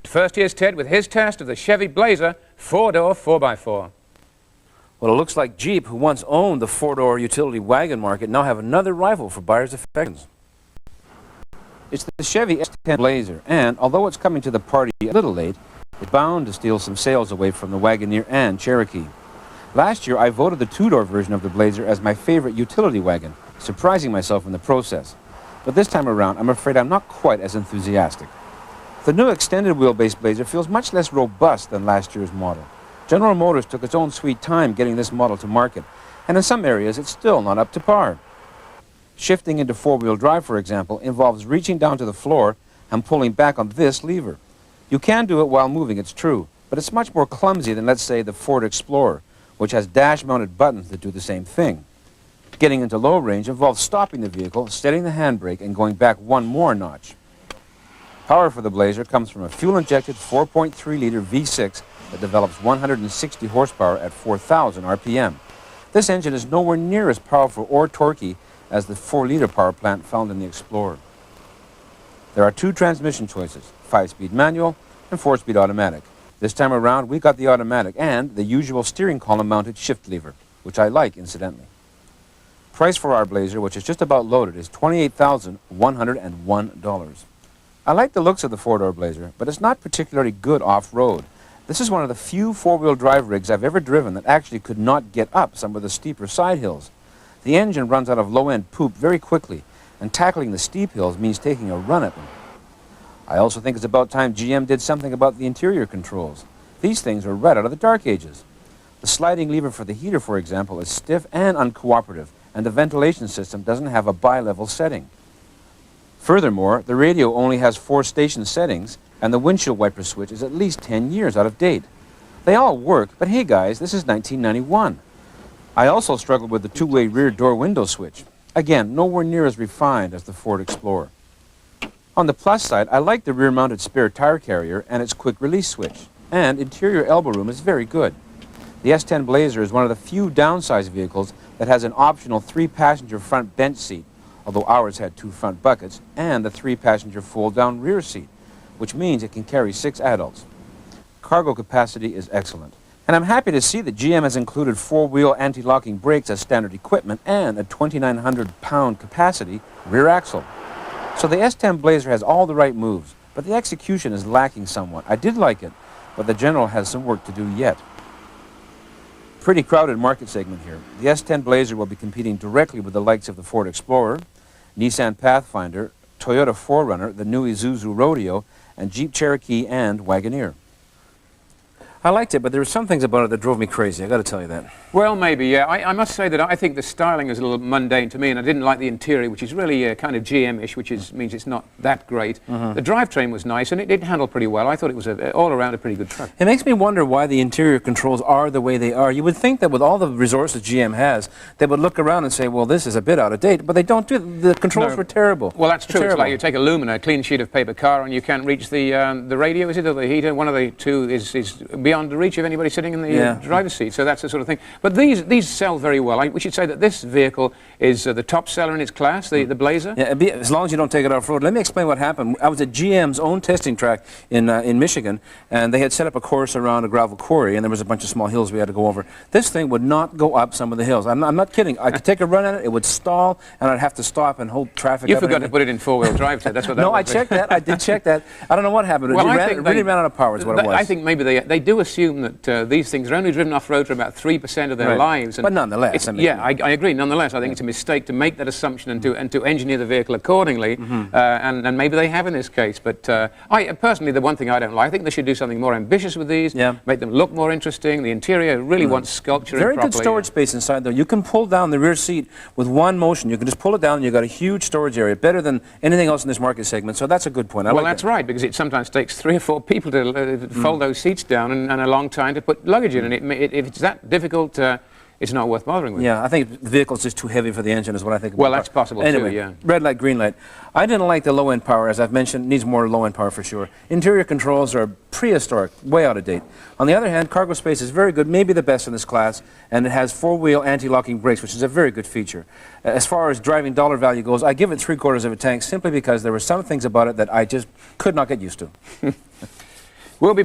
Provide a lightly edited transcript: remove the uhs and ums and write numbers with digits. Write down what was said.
First, here's Ted with his test of the Chevy Blazer 4-door 4x4. Well, it looks like Jeep, who once owned the four-door utility wagon market, now have another rival for buyers' affections. It's the Chevy S-10 Blazer, and although it's coming to the party a little late, it's bound to steal some sales away from the Wagoneer and Cherokee. Last year, I voted the two-door version of the Blazer as my favorite utility wagon, surprising myself in the process. But this time around, I'm afraid I'm not quite as enthusiastic. The new extended wheelbase Blazer feels much less robust than last year's model. General Motors took its own sweet time getting this model to market, and in some areas it's still not up to par. Shifting into four-wheel drive, for example, involves reaching down to the floor and pulling back on this lever. You can do it while moving, it's true, but it's much more clumsy than, let's say, the Ford Explorer, which has dash-mounted buttons that do the same thing. Getting into low range involves stopping the vehicle, steadying the handbrake, and going back one more notch. Power for the Blazer comes from a fuel-injected 4.3-liter V6 that develops 160 horsepower at 4,000 RPM. This engine is nowhere near as powerful or torquey as the 4-liter power plant found in the Explorer. There are two transmission choices, 5-speed manual and 4-speed automatic. This time around, we got the automatic and the usual steering column-mounted shift lever, which I like, incidentally. Price for our Blazer, which is just about loaded, is $28,101. I like the looks of the four-door Blazer, but it's not particularly good off-road. This is one of the few four-wheel drive rigs I've ever driven that actually could not get up some of the steeper side hills. The engine runs out of low-end poop very quickly, and tackling the steep hills means taking a run at them. I also think it's about time GM did something about the interior controls. These things are right out of the dark ages. The sliding lever for the heater, for example, is stiff and uncooperative, and the ventilation system doesn't have a bi-level setting. Furthermore, the radio only has 4 station settings, and the windshield wiper switch is at least 10 years out of date. They all work, but hey guys, this is 1991. I also struggled with the two-way rear door window switch. Again, nowhere near as refined as the Ford Explorer. On the plus side, I like the rear-mounted spare tire carrier and its quick-release switch, and interior elbow room is very good. The S-10 Blazer is one of the few downsized vehicles that has an optional 3-passenger front bench seat, although ours had 2 front buckets, and the 3-passenger fold-down rear seat, which means it can carry 6 adults. Cargo capacity is excellent. And I'm happy to see that GM has included 4-wheel anti-locking brakes as standard equipment and a 2,900-pound capacity rear axle. So the S-10 Blazer has all the right moves, but the execution is lacking somewhat. I did like it, but the General has some work to do yet. Pretty crowded market segment here. The S-10 Blazer will be competing directly with the likes of the Ford Explorer, Nissan Pathfinder, Toyota 4Runner, the new Isuzu Rodeo, and Jeep Cherokee and Wagoneer. I liked it, but there were some things about it that drove me crazy, I got to tell you that. Well, maybe, yeah. I must say that I think the styling is a little mundane to me, and I didn't like the interior, which is really kind of GM-ish, which means it's not that great. The drivetrain was nice, and it did handle pretty well. I thought it was all around a pretty good truck. It makes me wonder why the interior controls are the way they are. You would think that with all the resources GM has, they would look around and say, well, this is a bit out of date, but they don't do it. The controls were terrible. Well, that's true. It's like you take a Lumina, a clean sheet of paper car, and you can't reach the radio, is it, or the heater? One of the two is beyond the reach of anybody sitting in the driver's seat, so that's the sort of thing. But these sell very well. We should say that this vehicle is the top seller in its class, the Blazer. Yeah, as long as you don't take it off-road. Let me explain what happened. I was at GM's own testing track in Michigan, and they had set up a course around a gravel quarry, and there was a bunch of small hills we had to go over. This thing would not go up some of the hills. I'm not kidding. I could take a run at it, it would stall, and I'd have to stop and hold traffic. You forgot to put it in four-wheel drive, Ted. That's what that No, I checked that. I did check that. I don't know what happened. Well, it really ran out of power is what it was. I think maybe they do assume that these things are only driven off-road for about 3% of their lives. But nonetheless. Yeah, I agree. Nonetheless, I think it's a mistake to make that assumption and to engineer the vehicle accordingly, and maybe they have in this case. But personally, the one thing I don't like, I think they should do something more ambitious with these, make them look more interesting. The interior really wants sculpture. Very good storage space inside, though. You can pull down the rear seat with one motion. You can just pull it down, and you've got a huge storage area, better than anything else in this market segment. So that's a good point. Well, that's right, because it sometimes takes 3 or 4 people to fold those seats down, and a long time to put luggage in. And if it's that difficult, it's not worth bothering with. Yeah, I think the vehicle's just too heavy for the engine is what I think. Well, that's possible anyway, too, yeah. Red light, green light. I didn't like the low-end power, as I've mentioned. Needs more low-end power for sure. Interior controls are prehistoric, way out of date. On the other hand, cargo space is very good, maybe the best in this class, and it has 4-wheel anti-locking brakes, which is a very good feature. As far as driving dollar value goes, I give it 3/4 of a tank simply because there were some things about it that I just could not get used to. We'll be